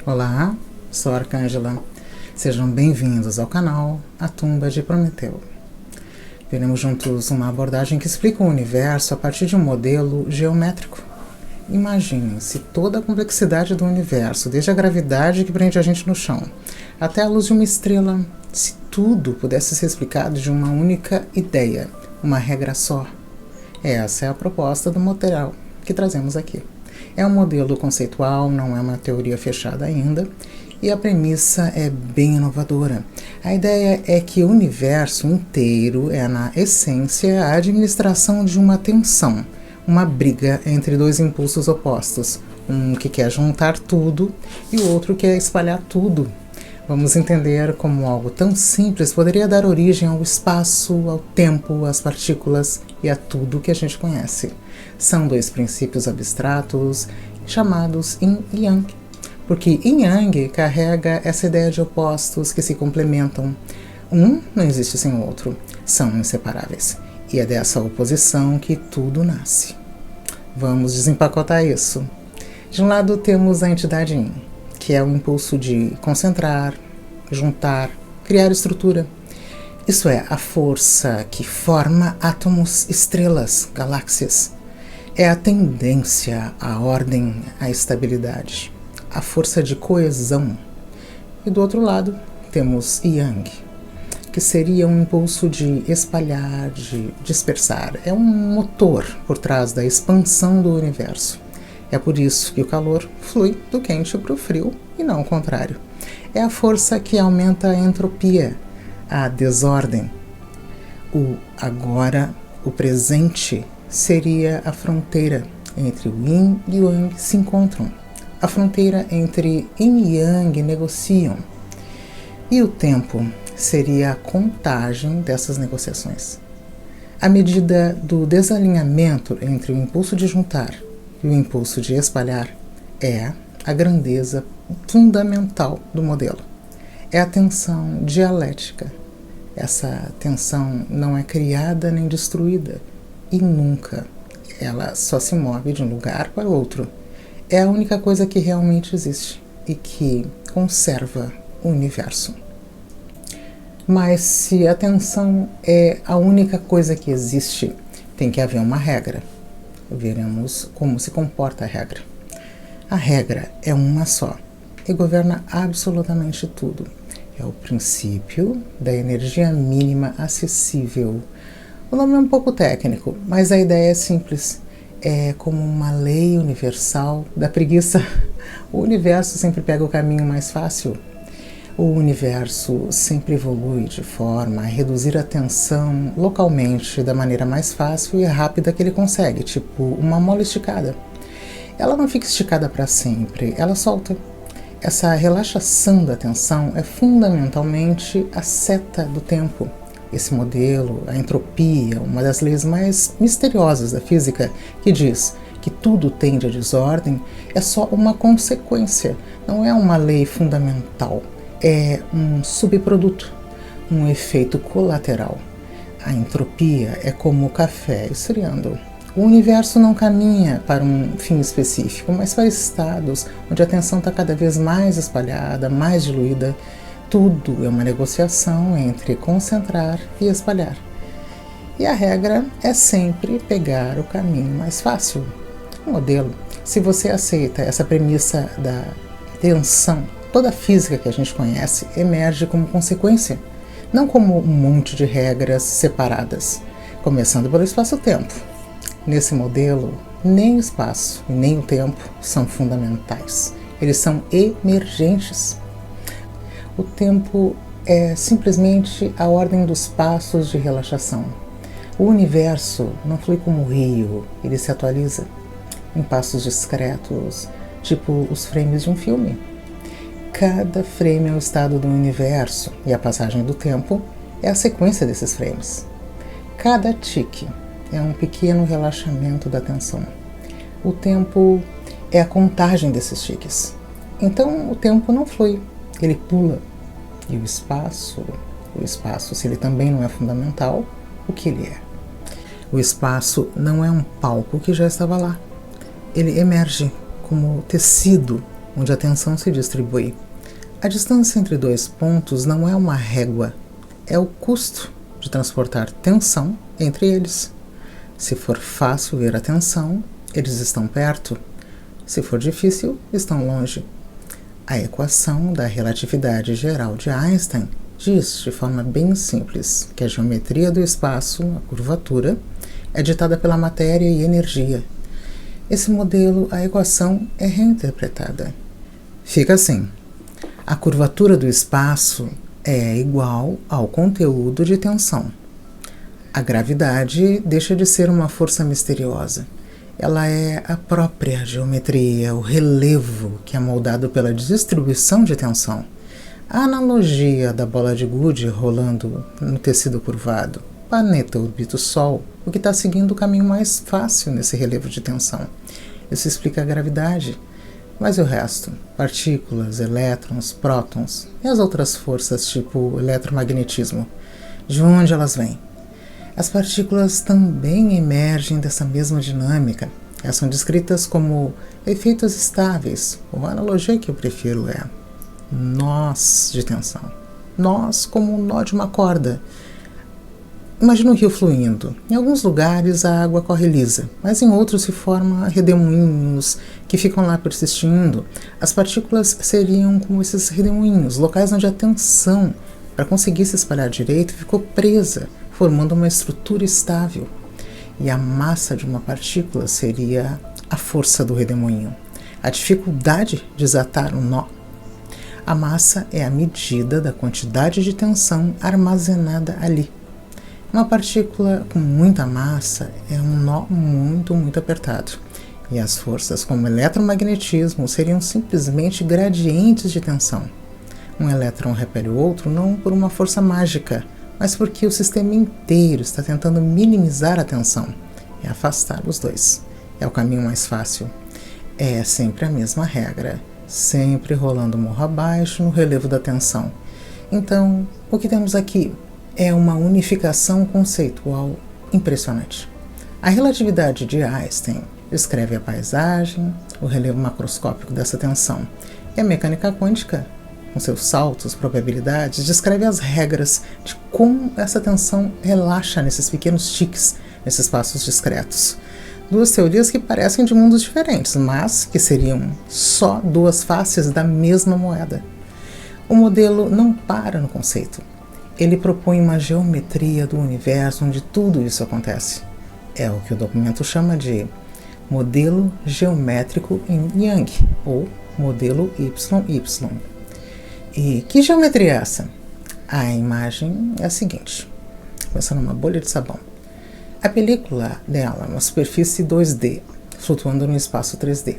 Olá, sou a Arcângela. Sejam bem-vindos ao canal A Tumba de Prometeu. Veremos juntos uma abordagem que explica o universo a partir de um modelo geométrico. Imaginem se toda a complexidade do universo, desde a gravidade que prende a gente no chão, até a luz de uma estrela, se tudo pudesse ser explicado de uma única ideia, uma regra só. Essa é a proposta do modelo que trazemos aqui. É um modelo conceitual, não é uma teoria fechada ainda, e a premissa é bem inovadora. A ideia é que o universo inteiro é, na essência, a administração de uma tensão, uma briga entre dois impulsos opostos, um que quer juntar tudo e o outro que quer espalhar tudo. Vamos entender como algo tão simples poderia dar origem ao espaço, ao tempo, às partículas e a tudo que a gente conhece. São dois princípios abstratos chamados Yin e Yang, porque Yin Yang carrega essa ideia de opostos que se complementam. Um não existe sem o outro, são inseparáveis. E é dessa oposição que tudo nasce. Vamos desempacotar isso. De um lado temos a entidade Yin, que é o impulso de concentrar, juntar, criar estrutura. Isso é a força que forma átomos, estrelas, galáxias. É a tendência à ordem, à estabilidade, a força de coesão. E do outro lado temos Yang, que seria um impulso de espalhar, de dispersar. É um motor por trás da expansão do universo. É por isso que o calor flui do quente para o frio e não o contrário. É a força que aumenta a entropia, a desordem. O agora, o presente, seria a fronteira entre o Yin e o Yang se encontram. A fronteira entre Yin e Yang negociam. E o tempo seria a contagem dessas negociações. A medida do desalinhamento entre o impulso de juntar e o impulso de espalhar é a grandeza fundamental do modelo. É a tensão dialética. Essa tensão não é criada nem destruída e nunca. Ela só se move de um lugar para o outro. É a única coisa que realmente existe e que conserva o universo. Mas se a tensão é a única coisa que existe, tem que haver uma regra. Veremos como se comporta a regra. A regra é uma só e governa absolutamente tudo. É o princípio da energia mínima acessível. O nome é um pouco técnico, mas a ideia é simples. É como uma lei universal da preguiça. O universo sempre pega o caminho mais fácil. O universo sempre evolui de forma a reduzir a tensão localmente da maneira mais fácil e rápida que ele consegue, tipo uma mola esticada. Ela não fica esticada para sempre, ela solta. Essa relaxação da tensão é fundamentalmente a seta do tempo. Esse modelo, a entropia, uma das leis mais misteriosas da física, que diz que tudo tende à desordem, é só uma consequência, não é uma lei fundamental. É um subproduto, um efeito colateral. A entropia é como o café esfriando. O universo não caminha para um fim específico, mas para estados onde a tensão está cada vez mais espalhada, mais diluída. Tudo é uma negociação entre concentrar e espalhar. E a regra é sempre pegar o caminho mais fácil. O modelo, se você aceita essa premissa da tensão, toda a física que a gente conhece emerge como consequência, não como um monte de regras separadas, começando pelo espaço-tempo. Nesse modelo, nem o espaço e nem o tempo são fundamentais, eles são emergentes. O tempo é simplesmente a ordem dos passos de relaxação. O universo não flui como um rio, ele se atualiza em passos discretos, tipo os frames de um filme. Cada frame é o estado do universo e a passagem do tempo é a sequência desses frames. Cada tique é um pequeno relaxamento da tensão. o tempo é a contagem desses tiques. Então o tempo não flui, ele pula. E o espaço, se ele também não é fundamental, o que ele é? O espaço não é um palco que já estava lá. Ele emerge como tecido onde a tensão se distribui. A distância entre dois pontos não é uma régua, é o custo de transportar tensão entre eles. Se for fácil ver a tensão, eles estão perto. Se for difícil, estão longe. A equação da relatividade geral de Einstein diz de forma bem simples que a geometria do espaço, a curvatura, é ditada pela matéria e energia. Esse modelo, a equação, é reinterpretada. Fica assim: a curvatura do espaço é igual ao conteúdo de tensão. A gravidade deixa de ser uma força misteriosa. Ela é a própria geometria, o relevo que é moldado pela distribuição de tensão. A analogia da bola de gude rolando no tecido curvado. O planeta orbita o Sol, o que está seguindo o caminho mais fácil nesse relevo de tensão. Isso explica a gravidade. Mas e o resto? Partículas, elétrons, prótons e as outras forças tipo eletromagnetismo. De onde elas vêm? As partículas também emergem dessa mesma dinâmica. Elas são descritas como efeitos estáveis, ou a analogia que eu prefiro é nós de tensão. Nós como um nó de uma corda. Imagina um rio fluindo. Em alguns lugares a água corre lisa, mas em outros se formam redemoinhos que ficam lá persistindo. As partículas seriam como esses redemoinhos, locais onde a tensão, para conseguir se espalhar direito, ficou presa, formando uma estrutura estável. E a massa de uma partícula seria a força do redemoinho, a dificuldade de desatar um nó. A massa é a medida da quantidade de tensão armazenada ali. Uma partícula com muita massa é um nó muito apertado. E as forças como eletromagnetismo seriam simplesmente gradientes de tensão. Um elétron repele o outro não por uma força mágica, mas porque o sistema inteiro está tentando minimizar a tensão e afastar os dois. É o caminho mais fácil. É sempre a mesma regra, sempre rolando morro abaixo no relevo da tensão. Então, o que temos aqui é uma unificação conceitual impressionante. A relatividade de Einstein descreve a paisagem, o relevo macroscópico dessa tensão. E a mecânica quântica, com seus saltos, probabilidades, descreve as regras de como essa tensão relaxa nesses pequenos tiques, nesses passos discretos. Duas teorias que parecem de mundos diferentes, mas que seriam só duas faces da mesma moeda. O modelo não para no conceito. Ele propõe uma geometria do universo onde tudo isso acontece. É o que o documento chama de modelo geométrico em Young, ou modelo YY. E que geometria é essa? A imagem é a seguinte. Pensa numa bolha de sabão. A película dela é uma superfície 2D, flutuando no espaço 3D.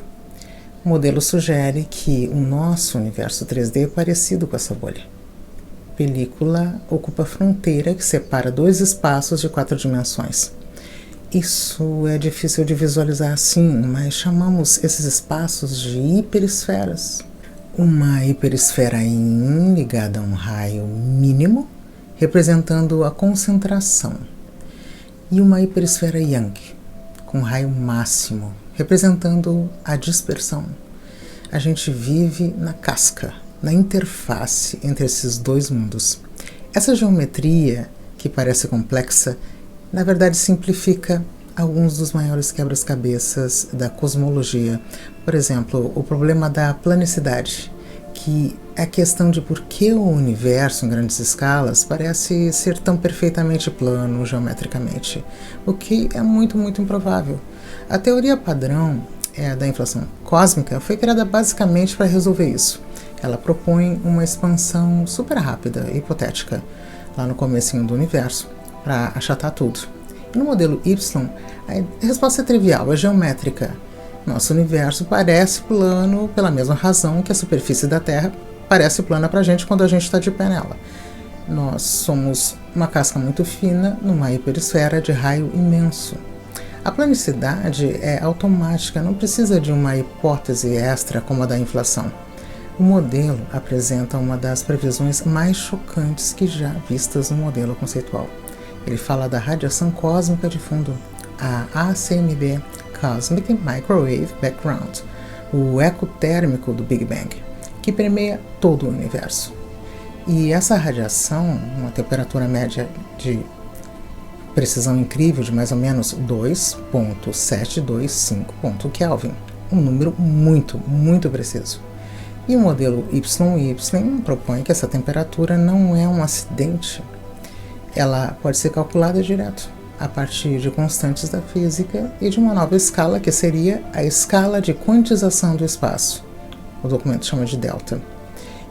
O modelo sugere que o nosso universo 3D é parecido com essa bolha. A película ocupa a fronteira que separa dois espaços de 4 dimensões. Isso é difícil de visualizar assim, mas chamamos esses espaços de hiperesferas. Uma hiperesfera Yin ligada a um raio mínimo, representando a concentração, e uma hiperesfera Yang, com raio máximo, representando a dispersão. A gente vive na casca, na interface entre esses dois mundos. Essa geometria, que parece complexa, na verdade simplifica alguns dos maiores quebra-cabeças da cosmologia. Por exemplo, o problema da planicidade, que é a questão de por que o universo em grandes escalas parece ser tão perfeitamente plano geometricamente, o que é muito improvável. A teoria padrão da inflação cósmica foi criada basicamente para resolver isso. Ela propõe uma expansão super rápida e hipotética lá no comecinho do universo para achatar tudo. E no modelo Y, a resposta é trivial, é geométrica. Nosso universo parece plano pela mesma razão que a superfície da Terra parece plana para a gente quando a gente está de pé nela. Nós somos uma casca muito fina numa hiperesfera de raio imenso. A planicidade é automática, não precisa de uma hipótese extra como a da inflação. O modelo apresenta uma das previsões mais chocantes que já vistas no modelo conceitual. Ele fala da radiação cósmica de fundo, a ACMB, Cosmic Microwave Background, o eco térmico do Big Bang, que permeia todo o universo. E essa radiação, uma temperatura média de precisão incrível de mais ou menos 2.725 Kelvin, um número muito, muito preciso. E o modelo YY propõe que essa temperatura não é um acidente. Ela pode ser calculada direto, a partir de constantes da física e de uma nova escala, que seria a escala de quantização do espaço. O documento chama de delta.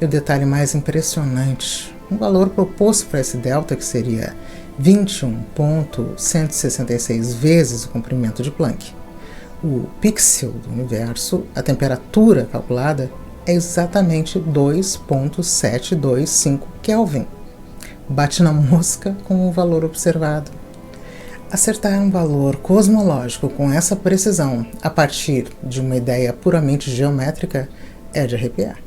E o detalhe mais impressionante, um valor proposto para esse delta, que seria 21.166 vezes o comprimento de Planck. O pixel do universo, a temperatura calculada, é exatamente 2.725 Kelvin. Bate na mosca com o valor observado. Acertar um valor cosmológico com essa precisão a partir de uma ideia puramente geométrica é de arrepiar.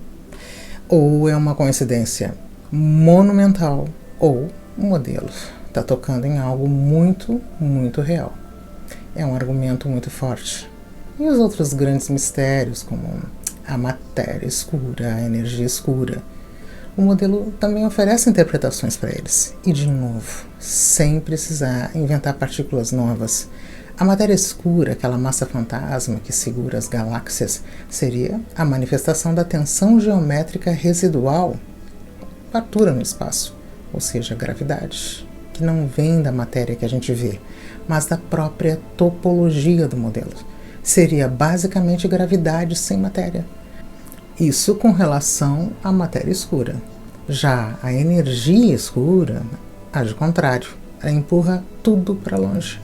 Ou é uma coincidência monumental, ou o modelo está tocando em algo muito, muito real. É um argumento muito forte. E os outros grandes mistérios, como a matéria escura, a energia escura, o modelo também oferece interpretações para eles. E, de novo, sem precisar inventar partículas novas. A matéria escura, aquela massa fantasma que segura as galáxias, seria a manifestação da tensão geométrica residual, partura no espaço, ou seja, gravidade, que não vem da matéria que a gente vê, mas da própria topologia do modelo. Seria basicamente gravidade sem matéria. Isso com relação à matéria escura. Já a energia escura age contrário, ela empurra tudo para longe.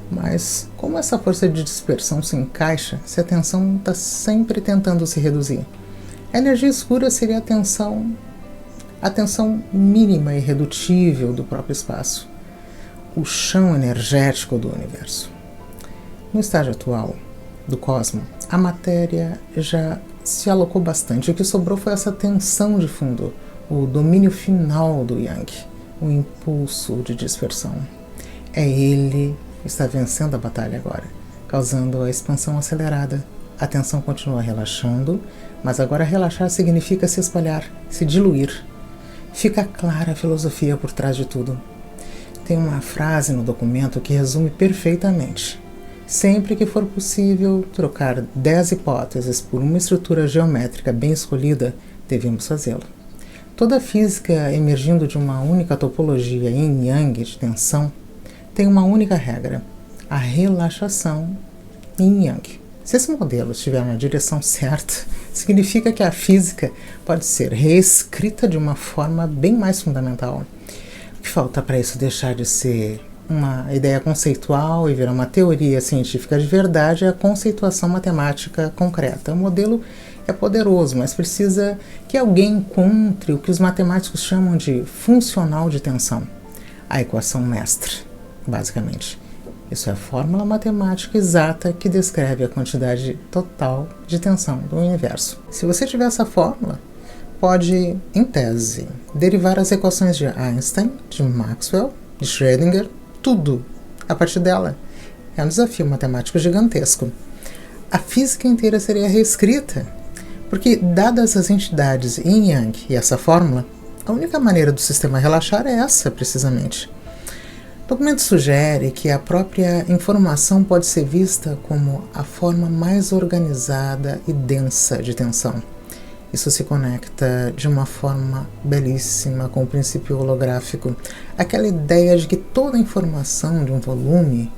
Mas como essa força de dispersão se encaixa se a tensão está sempre tentando se reduzir? A energia escura seria a tensão mínima e irredutível do próprio espaço, o chão energético do universo. No estágio atual do cosmos, a matéria já se alocou bastante. O que sobrou foi essa tensão de fundo, o domínio final do Yang, o impulso de dispersão. É ele que está vencendo a batalha agora, causando a expansão acelerada. A tensão continua relaxando, mas agora relaxar significa se espalhar, se diluir. Fica clara a filosofia por trás de tudo. Tem uma frase no documento que resume perfeitamente. Sempre que for possível trocar 10 hipóteses por uma estrutura geométrica bem escolhida, devemos fazê-lo. Toda física emergindo de uma única topologia yin-yang de tensão tem uma única regra, a relaxação yin-yang. Se esse modelo estiver na direção certa, significa que a física pode ser reescrita de uma forma bem mais fundamental. O que falta para isso deixar de ser uma ideia conceitual e virar uma teoria científica de verdade é a conceituação matemática concreta. O modelo é poderoso, mas precisa que alguém encontre o que os matemáticos chamam de funcional de tensão, a equação mestre, basicamente. Isso é a fórmula matemática exata que descreve a quantidade total de tensão do universo. Se você tiver essa fórmula, pode, em tese, derivar as equações de Einstein, de Maxwell, de Schrödinger, tudo a partir dela. É um desafio matemático gigantesco. A física inteira seria reescrita, porque, dadas as entidades yin e yang e essa fórmula, a única maneira do sistema relaxar é essa, precisamente. O documento sugere que a própria informação pode ser vista como a forma mais organizada e densa de tensão. Isso se conecta de uma forma belíssima com o princípio holográfico, aquela ideia de que toda a informação de um volume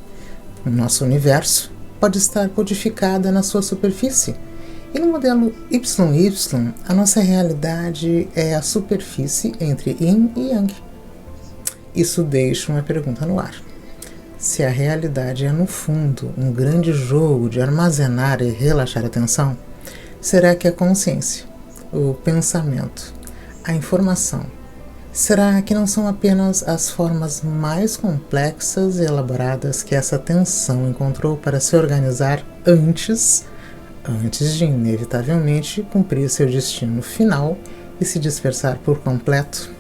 no nosso universo pode estar codificada na sua superfície. E no modelo YY, a nossa realidade é a superfície entre Yin e Yang. Isso deixa uma pergunta no ar. Se a realidade é, no fundo, um grande jogo de armazenar e relaxar a tensão, será que a consciência, o pensamento, a informação, Será que não são apenas as formas mais complexas e elaboradas que essa tensão encontrou para se organizar antes de inevitavelmente cumprir seu destino final e se dispersar por completo?